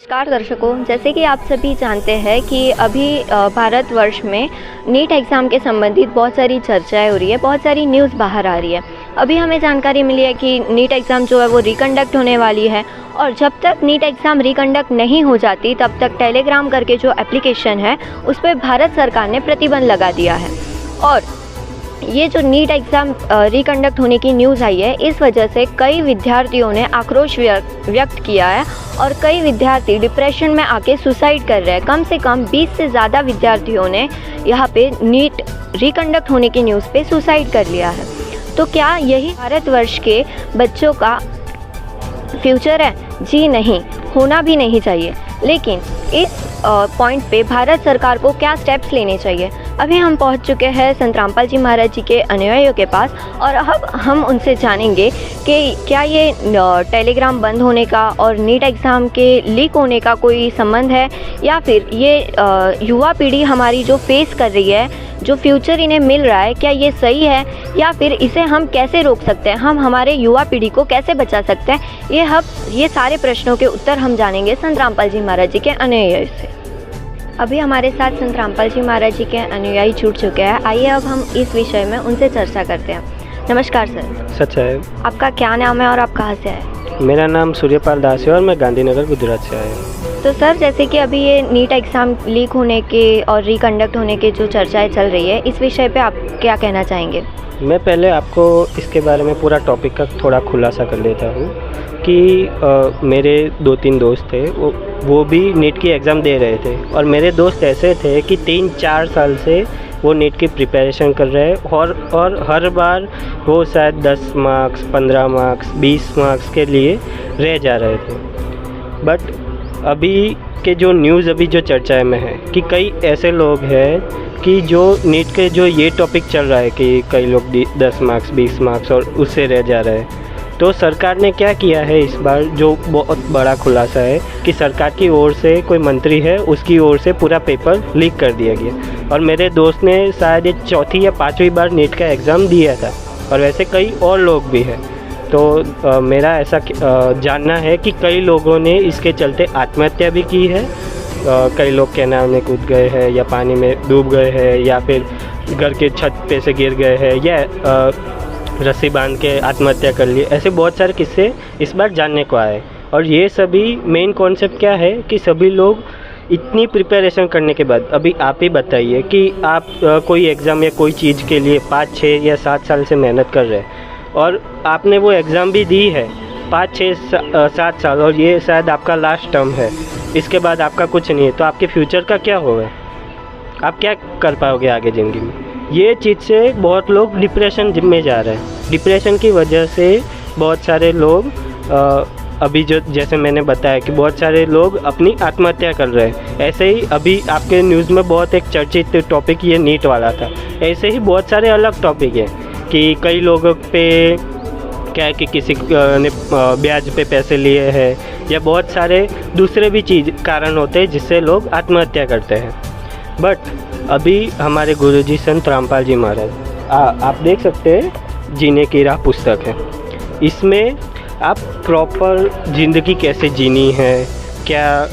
नमस्कार दर्शकों, जैसे कि आप सभी जानते हैं कि अभी भारतवर्ष में नीट एग्ज़ाम के संबंधित बहुत सारी चर्चाएं हो रही है, बहुत सारी न्यूज़ बाहर आ रही है। अभी हमें जानकारी मिली है कि नीट एग्ज़ाम जो है वो रिकंडक्ट होने वाली है और जब तक नीट एग्ज़ाम रिकंडक्ट नहीं हो जाती तब तक टेलीग्राम करके जो एप्लीकेशन है उस पर भारत सरकार ने प्रतिबंध लगा दिया है। और ये जो नीट एग्ज़ाम रिकंडक्ट होने की न्यूज़ आई है, इस वजह से कई विद्यार्थियों ने आक्रोश व्यक्त किया है और कई विद्यार्थी डिप्रेशन में आके सुसाइड कर रहे हैं। कम से कम 20 से ज़्यादा विद्यार्थियों ने यहाँ पे नीट रिकंडक्ट होने की न्यूज़ पे सुसाइड कर लिया है। तो क्या यही भारतवर्ष के बच्चों का फ्यूचर है? जी नहीं, होना भी नहीं चाहिए। लेकिन इस पॉइंट पे भारत सरकार को क्या स्टेप्स लेने चाहिए? अभी हम पहुंच चुके हैं संत रामपाल जी महाराज जी के अनुयायियों के पास और अब हम उनसे जानेंगे कि क्या ये टेलीग्राम बंद होने का और नीट एग्ज़ाम के लीक होने का कोई संबंध है, या फिर ये युवा पीढ़ी हमारी जो फेस कर रही है, जो फ्यूचर इन्हें मिल रहा है, क्या ये सही है, या फिर इसे हम कैसे रोक सकते हैं, हम हमारे युवा पीढ़ी को कैसे बचा सकते हैं? ये सारे प्रश्नों के उत्तर हम जानेंगे संत रामपाल जी महाराज जी के अनुयायी से। अभी हमारे साथ संत रामपाल जी महाराज जी के अनुयायी जुड़ चुके हैं। आइए अब हम इस विषय में उनसे चर्चा करते हैं। नमस्कार सर। सच है। आपका क्या नाम है और आप कहाँ से आए? मेरा नाम सूर्यपाल दास है और मैं गांधीनगर गुजरात से आया हूँ। तो सर, जैसे कि अभी ये नीट एग्ज़ाम लीक होने के और रिकंडक्ट होने के जो चर्चाएं चल रही है, इस विषय पे आप क्या कहना चाहेंगे? मैं पहले आपको इसके बारे में पूरा टॉपिक का थोड़ा खुलासा कर लेता हूँ कि मेरे 2-3 दोस्त थे, वो भी नीट की एग्ज़ाम दे रहे थे और मेरे दोस्त ऐसे थे कि 3-4 साल से वो नीट की प्रिपरेशन कर रहे हैं और हर बार वो शायद 10 मार्क्स, 15 मार्क्स, 20 मार्क्स के लिए रह जा रहे थे। बट अभी के जो न्यूज़ अभी जो चर्चा में है कि कई ऐसे लोग हैं कि जो नीट के जो ये टॉपिक चल रहा है कि कई लोग 10 मार्क्स, 20 मार्क्स और उससे रह जा रहे हैं। तो सरकार ने क्या किया है इस बार, जो बहुत बड़ा खुलासा है कि सरकार की ओर से कोई मंत्री है, उसकी ओर से पूरा पेपर लीक कर दिया गया। और मेरे दोस्त ने शायद ये 4थी या 5वीं बार नीट का एग्ज़ाम दिया था और वैसे कई और लोग भी हैं। तो मेरा ऐसा जानना है कि कई लोगों ने इसके चलते आत्महत्या भी की है। कई लोग कैनाल में कूद गए हैं या पानी में डूब गए हैं या फिर घर के छत पे से गिर गए हैं या रस्सी बांध के आत्महत्या कर लिए। ऐसे बहुत सारे किस्से इस बार जानने को आए। और ये सभी मेन कॉन्सेप्ट क्या है कि सभी लोग इतनी प्रिपरेशन करने के बाद, अभी आप ही बताइए कि आप कोई एग्ज़ाम या कोई चीज़ के लिए 5, 6 या 7 साल से मेहनत कर रहे हैं और आपने वो एग्ज़ाम भी दी है 5, 6, 7 साल और ये शायद आपका लास्ट टर्म है, इसके बाद आपका कुछ नहीं है, तो आपके फ्यूचर का क्या होगा? आप क्या कर पाओगे आगे ज़िंदगी में? ये चीज़ से बहुत लोग डिप्रेशन में जा रहे हैं। डिप्रेशन की वजह से बहुत सारे लोग अभी जो जैसे मैंने बताया कि बहुत सारे लोग अपनी आत्महत्या कर रहे हैं। ऐसे ही अभी आपके न्यूज़ में बहुत एक चर्चित टॉपिक ये नीट वाला था। ऐसे ही बहुत सारे अलग टॉपिक हैं कि कई लोगों पे क्या है कि किसी ने ब्याज पे पैसे लिए हैं या बहुत सारे दूसरे भी कारण होते हैं जिससे लोग आत्महत्या करते हैं। बट अभी हमारे गुरुजी संत रामपाल जी महाराज, आप देख सकते हैं जीने की राह पुस्तक है। इसमें आप प्रॉपर ज़िंदगी कैसे जीनी है, क्या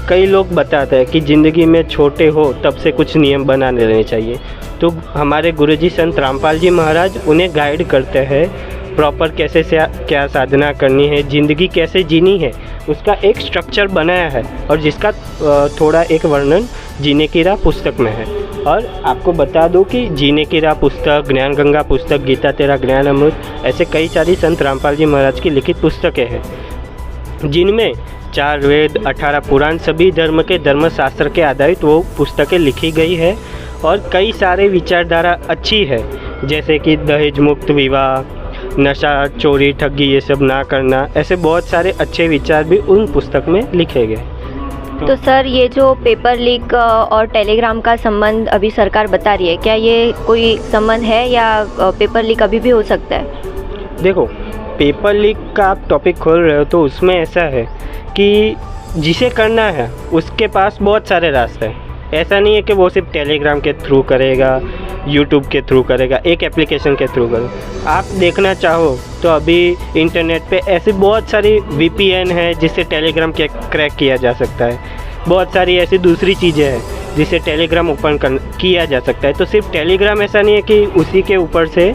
कई लोग बताते हैं कि ज़िंदगी में छोटे हो तब से कुछ नियम बना लेने चाहिए। तो हमारे गुरुजी संत रामपाल जी महाराज उन्हें गाइड करते हैं प्रॉपर कैसे से क्या साधना करनी है, ज़िंदगी कैसे जीनी है, उसका एक स्ट्रक्चर बनाया है और जिसका थोड़ा एक वर्णन जीने की राह पुस्तक में है। और आपको बता दूं कि जीने की राह पुस्तक, ज्ञान गंगा पुस्तक, गीता तेरा ज्ञान अमृत, ऐसे कई सारी संत रामपाल जी महाराज की लिखित पुस्तकें हैं जिनमें 4 वेद, 18 पुराण, सभी धर्म के धर्मशास्त्र के आधारित वो पुस्तकें लिखी गई है। और कई सारे विचारधारा अच्छी है, जैसे कि दहेज मुक्त विवाह, नशा, चोरी, ठगी ये सब ना करना, ऐसे बहुत सारे अच्छे विचार भी उन पुस्तक में लिखे गए। तो सर, ये जो पेपर लीक और टेलीग्राम का संबंध अभी सरकार बता रही है, क्या ये कोई संबंध है या पेपर लीक अभी भी हो सकता है? देखो, पेपर लीक का आप टॉपिक खोल रहे हो तो उसमें ऐसा है कि जिसे करना है उसके पास बहुत सारे रास्ते हैं। ऐसा नहीं है कि वो सिर्फ टेलीग्राम के थ्रू करेगा यूट्यूब के थ्रू करेगा, एक एप्लीकेशन के थ्रू करेगा। आप देखना चाहो तो अभी इंटरनेट पे ऐसी बहुत सारी VPN है जिससे टेलीग्राम क्रैक किया जा सकता है। बहुत सारी ऐसी दूसरी चीज़ें हैं जिसे टेलीग्राम ओपन किया जा सकता है। तो सिर्फ टेलीग्राम ऐसा नहीं है कि उसी के ऊपर से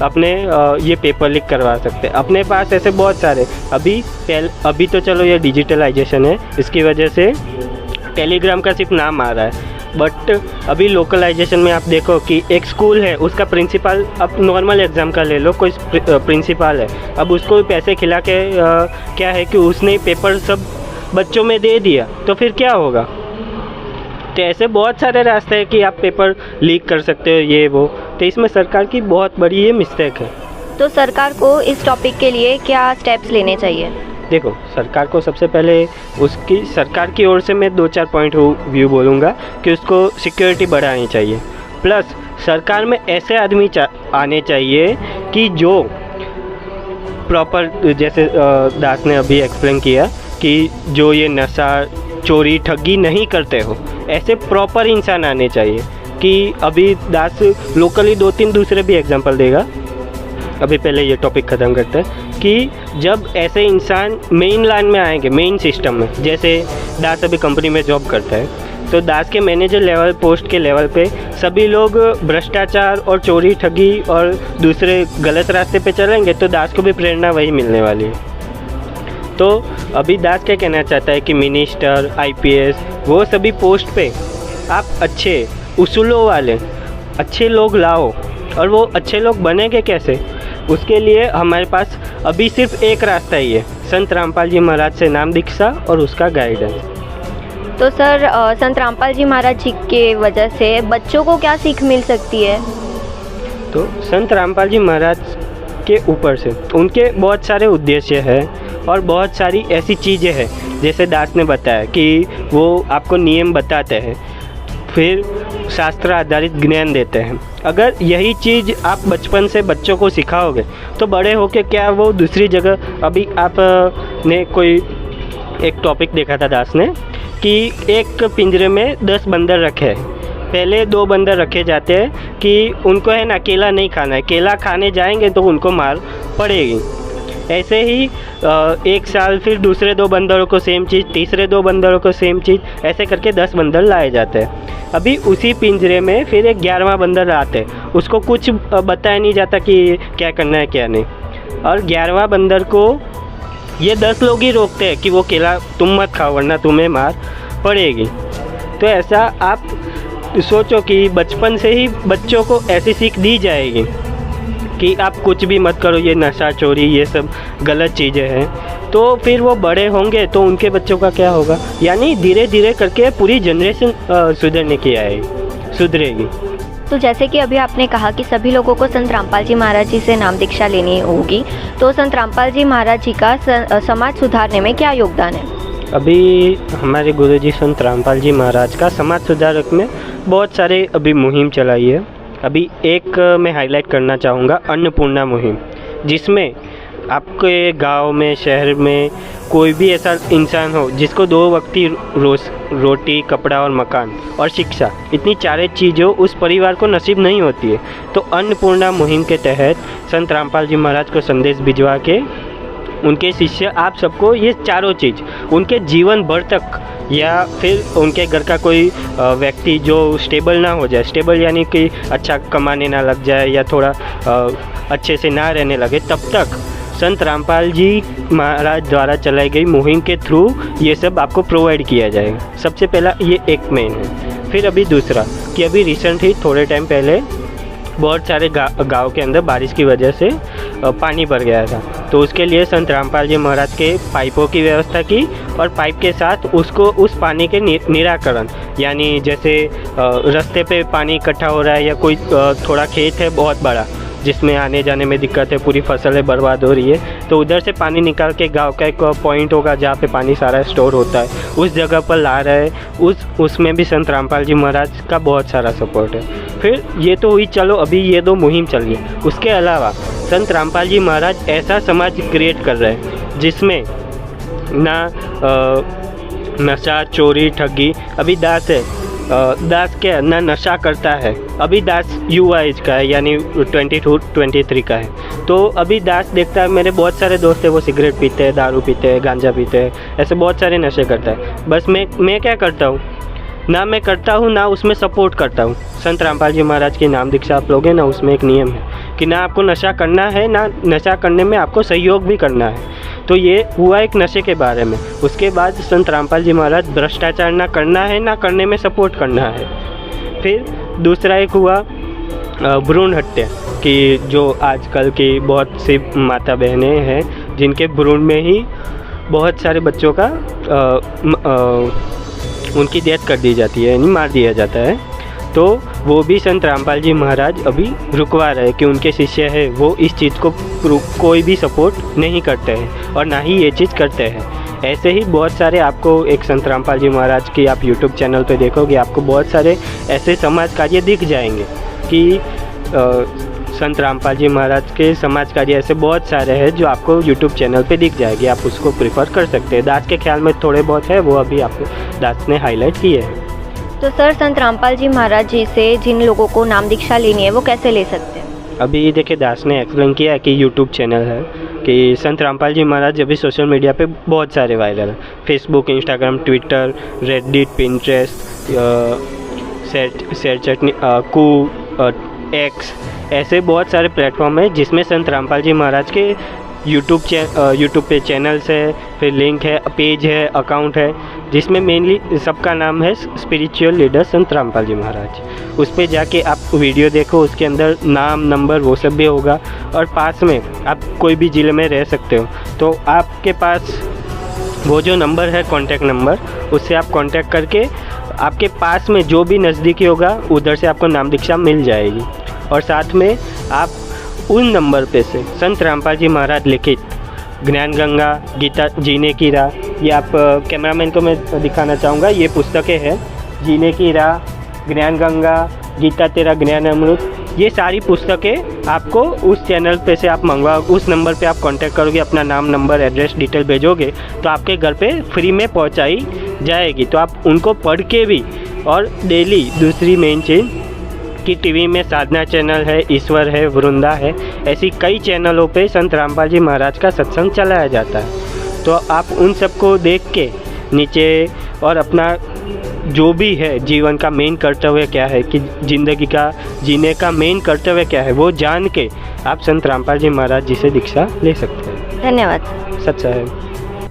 अपने ये पेपर लीक करवा सकते हैं। अपने पास ऐसे बहुत सारे अभी तो चलो ये डिजिटलाइजेशन है, इसकी वजह से टेलीग्राम का सिर्फ नाम आ रहा है। बट अभी लोकलाइजेशन में आप देखो कि एक स्कूल है, उसका प्रिंसिपल, अब नॉर्मल एग्ज़ाम का ले लो, कोई प्रिंसिपल है, अब उसको पैसे खिला के क्या है कि उसने पेपर सब बच्चों में दे दिया, तो फिर क्या होगा। तो ऐसे बहुत सारे रास्ते हैं कि आप पेपर लीक कर सकते हो, ये वो। तो इसमें सरकार की बहुत बड़ी ये मिस्टेक है। तो सरकार को इस टॉपिक के लिए क्या स्टेप्स लेने चाहिए? देखो, सरकार को सबसे पहले उसकी सरकार की ओर से मैं 2-4 पॉइंट व्यू बोलूँगा कि उसको सिक्योरिटी बढ़ानी चाहिए। प्लस सरकार में ऐसे आदमी आने चाहिए कि जो प्रॉपर, जैसे दास ने अभी एक्सप्लेन किया कि जो ये नशा, चोरी, ठगी नहीं करते हो, ऐसे प्रॉपर इंसान आने चाहिए। कि अभी दास लोकली 2-3 दूसरे भी एग्जांपल देगा, अभी पहले ये टॉपिक ख़त्म करते हैं कि जब ऐसे इंसान मेन लाइन में आएंगे, मेन सिस्टम में, जैसे दास अभी कंपनी में जॉब करता है, तो दास के मैनेजर लेवल, पोस्ट के लेवल पे सभी लोग भ्रष्टाचार और चोरी, ठगी और दूसरे गलत रास्ते पे चलेंगे, तो दास को भी प्रेरणा वही मिलने वाली है। तो अभी दास क्या कहना चाहता है कि मिनिस्टर, IPS, वो सभी पोस्ट पे आप अच्छे उसूलों वाले अच्छे लोग लाओ। और वो अच्छे लोग बनेंगे कैसे? उसके लिए हमारे पास अभी सिर्फ एक रास्ता ही है, संत रामपाल जी महाराज से नाम दीक्षा और उसका गाइडेंस। तो सर, संत रामपाल जी महाराज जी के वजह से बच्चों को क्या सीख मिल सकती है? तो संत रामपाल जी महाराज के ऊपर से उनके बहुत सारे उद्देश्य हैं और बहुत सारी ऐसी चीज़ें हैं, जैसे दास ने बताया कि वो आपको नियम बताते हैं, फिर शास्त्र आधारित ज्ञान देते हैं। अगर यही चीज़ आप बचपन से बच्चों को सिखाओगे तो बड़े होके क्या वो दूसरी जगह, अभी आप ने कोई एक टॉपिक देखा था दास ने कि एक पिंजरे में 10 बंदर रखे हैं। पहले 2 बंदर रखे जाते हैं कि उनको है ना केला नहीं खाना है, केला खाने जाएंगे तो उनको मार पड़ेगी। ऐसे ही 1 साल फिर दूसरे 2 बंदरों को सेम चीज़, तीसरे 2 बंदरों को सेम चीज़, ऐसे करके 10 बंदर लाए जाते हैं। अभी उसी पिंजरे में फिर एक 11वां बंदर आते हैं, उसको कुछ बताया नहीं जाता कि क्या करना है क्या नहीं, और 11वां बंदर को ये 10 लोग ही रोकते हैं कि वो केला तुम मत खाओ वरना तुम्हें मार पड़ेगी। तो ऐसा आप सोचो कि बचपन से ही बच्चों को ऐसी सीख दी जाएगी कि आप कुछ भी मत करो, ये नशा, चोरी, ये सब गलत चीज़ें हैं, तो फिर वो बड़े होंगे तो उनके बच्चों का क्या होगा। यानी धीरे धीरे करके पूरी जनरेशन सुधरने की आएगी, सुधरेगी। तो जैसे कि अभी आपने कहा कि सभी लोगों को संत रामपाल जी महाराज जी से नाम दीक्षा लेनी होगी, तो संत रामपाल जी महाराज जी का समाज सुधारने में क्या योगदान है? अभी हमारे गुरुजी संत रामपाल जी महाराज का समाज सुधारक में बहुत सारे अभी मुहिम चलाई है। अभी एक मैं हाईलाइट करना चाहूँगा, अन्नपूर्णा मुहिम, जिसमें आपके गांव में, शहर में कोई भी ऐसा इंसान हो जिसको 2 वक्त की रोटी, कपड़ा और मकान और शिक्षा, इतनी 4 चीज़ें उस परिवार को नसीब नहीं होती है, तो अन्नपूर्णा मुहिम के तहत संत रामपाल जी महाराज को संदेश भिजवा के उनके शिष्य आप सबको ये 4 चीज़ उनके जीवन भर तक, या फिर उनके घर का कोई व्यक्ति जो स्टेबल ना हो जाए, स्टेबल यानी कि अच्छा कमाने ना लग जाए या थोड़ा अच्छे से ना रहने लगे, तब तक संत रामपाल जी महाराज द्वारा चलाई गई मुहिम के थ्रू ये सब आपको प्रोवाइड किया जाएगा। सबसे पहला ये एक मेन है। फिर अभी दूसरा कि अभी रिसेंट ही थोड़े टाइम पहले बहुत सारे गांव के अंदर बारिश की वजह से पानी भर गया था, तो उसके लिए संत रामपाल जी महाराज के पाइपों की व्यवस्था की और पाइप के साथ उसको उस पानी के निराकरण, यानी जैसे रास्ते पे पानी इकट्ठा हो रहा है या कोई थोड़ा खेत है बहुत बड़ा जिसमें आने जाने में दिक्कत है, पूरी फसलें बर्बाद हो रही है, तो उधर से पानी निकाल के गांव का एक पॉइंट होगा जहाँ पे पानी सारा स्टोर होता है, उस जगह पर ला रहे हैं। उसमें भी संत रामपाल जी महाराज का बहुत सारा सपोर्ट है। फिर ये तो हुई, चलो अभी ये 2 मुहिम चल रही है। उसके अलावा संत रामपाल जी महाराज ऐसा समाज क्रिएट कर रहे हैं जिसमें ना नशा, चोरी, ठगी, अभी दास है दास क्या ना नशा करता है। अभी दास युवा एज का है, यानी 22-23 का है। तो अभी दास देखता है, मेरे बहुत सारे दोस्त हैं वो सिगरेट पीते हैं, दारू पीते हैं, गांजा पीते हैं, ऐसे बहुत सारे नशे करता है। बस मैं क्या करता हूँ, ना मैं करता हूँ ना उसमें सपोर्ट करता हूँ। संत रामपाल जी महाराज की नाम दीक्षा आप लोगे ना, उसमें एक नियम है कि ना आपको नशा करना है, ना नशा करने में आपको सहयोग भी करना है। तो ये हुआ एक नशे के बारे में। उसके बाद संत रामपाल जी महाराज भ्रष्टाचार ना करना है, ना करने में सपोर्ट करना है। फिर दूसरा एक हुआ भ्रूण हत्या, कि जो आजकल की बहुत सी माता बहनें हैं जिनके भ्रूण में ही बहुत सारे बच्चों का उनकी डेथ कर दी जाती है, यानी मार दिया जाता है। तो वो भी संत रामपाल जी महाराज अभी रुकवा रहे कि उनके शिष्य है वो इस चीज़ को कोई भी सपोर्ट नहीं करते हैं और ना ही ये चीज़ करते हैं। ऐसे ही बहुत सारे आपको एक संत रामपाल जी महाराज की आप यूट्यूब चैनल पे देखोगे, आपको बहुत सारे ऐसे समाज कार्य दिख जाएंगे कि संत रामपाल जी महाराज के समाज कार्य ऐसे बहुत सारे हैं जो आपको यूट्यूब चैनल पे दिख जाएगी। आप उसको प्रेफर कर सकते हैं। दास के ख्याल में थोड़े बहुत है, वो अभी आपको दास ने हाईलाइट किए हैं। तो सर, संत रामपाल जी महाराज जी से जिन लोगों को नाम दीक्षा लेनी है वो कैसे ले सकते हैं? अभी देखिए, दास ने एक्सप्लेन किया है कि यूट्यूब चैनल है कि संत रामपाल जी महाराज अभी सोशल मीडिया पे बहुत सारे वायरल हैं। Facebook, Instagram, Twitter, Reddit, Pinterest, ShareChat, X, ऐसे बहुत सारे प्लेटफॉर्म हैं जिसमें संत रामपाल जी महाराज के यूट्यूब पे चैनल्स है, फिर लिंक है, पेज है, अकाउंट है, जिसमें मेनली सबका नाम है स्पिरिचुअल लीडर संत रामपाल जी महाराज। उस पर जाके आप वीडियो देखो, उसके अंदर नाम, नंबर वो सब भी होगा। और पास में आप कोई भी ज़िले में रह सकते हो तो आपके पास वो जो नंबर है, कॉन्टैक्ट नंबर, उससे आप कॉन्टैक्ट करके आपके पास में जो भी नज़दीकी होगा उधर से आपको नाम दीक्षा मिल जाएगी। और साथ में आप उन नंबर पे से संत रामपाल जी महाराज लिखित ज्ञान गंगा, गीता, जीने की राह, ये आप कैमरामैन को मैं दिखाना चाहूँगा, ये पुस्तकें हैं, जीने की राह, ज्ञान गंगा, गीता तेरा ज्ञान अमृत, ये सारी पुस्तकें आपको उस चैनल पे से आप मंगवा, उस नंबर पे आप कांटेक्ट करोगे, अपना नाम, नंबर, एड्रेस, डिटेल भेजोगे तो आपके घर पे फ्री में पहुंचाई जाएगी। तो आप उनको पढ़ के भी, और डेली दूसरी मेन चीज़ कि टीवी में साधना चैनल है, ईश्वर है, वृंदा है, ऐसी कई चैनलों पे संत रामपाल जी महाराज का सत्संग चलाया जाता है। तो आप उन सबको देख के नीचे, और अपना जो भी है जीवन का मेन कर्तव्य क्या है, कि ज़िंदगी का जीने का मेन कर्तव्य क्या है, वो जान के आप संत रामपाल जी महाराज जी से दीक्षा ले सकते हैं। धन्यवाद। सच्चा है।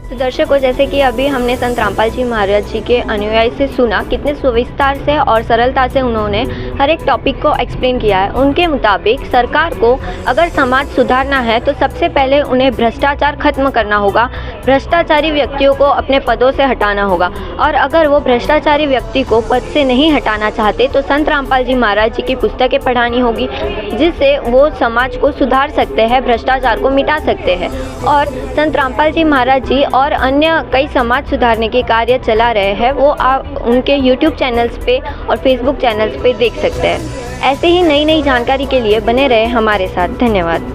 तो दर्शकों, जैसे कि अभी हमने संत रामपाल जी महाराज जी के अनुयायी से सुना, कितने सुविस्तार से और सरलता से उन्होंने हर एक टॉपिक को एक्सप्लेन किया है। उनके मुताबिक सरकार को अगर समाज सुधारना है तो सबसे पहले उन्हें भ्रष्टाचार खत्म करना होगा, भ्रष्टाचारी व्यक्तियों को अपने पदों से हटाना होगा। और अगर वो भ्रष्टाचारी व्यक्ति को पद से नहीं हटाना चाहते तो संत रामपाल जी महाराज जी की पुस्तकें पढ़ानी होगी, जिससे वो समाज को सुधार सकते हैं, भ्रष्टाचार को मिटा सकते हैं। और संत रामपाल जी महाराज जी और अन्य कई समाज सुधारने के कार्य चला रहे हैं, वो आप उनके YouTube चैनल्स पे और Facebook चैनल्स पे देख सकते हैं। ऐसे ही नई नई जानकारी के लिए बने रहे हमारे साथ। धन्यवाद।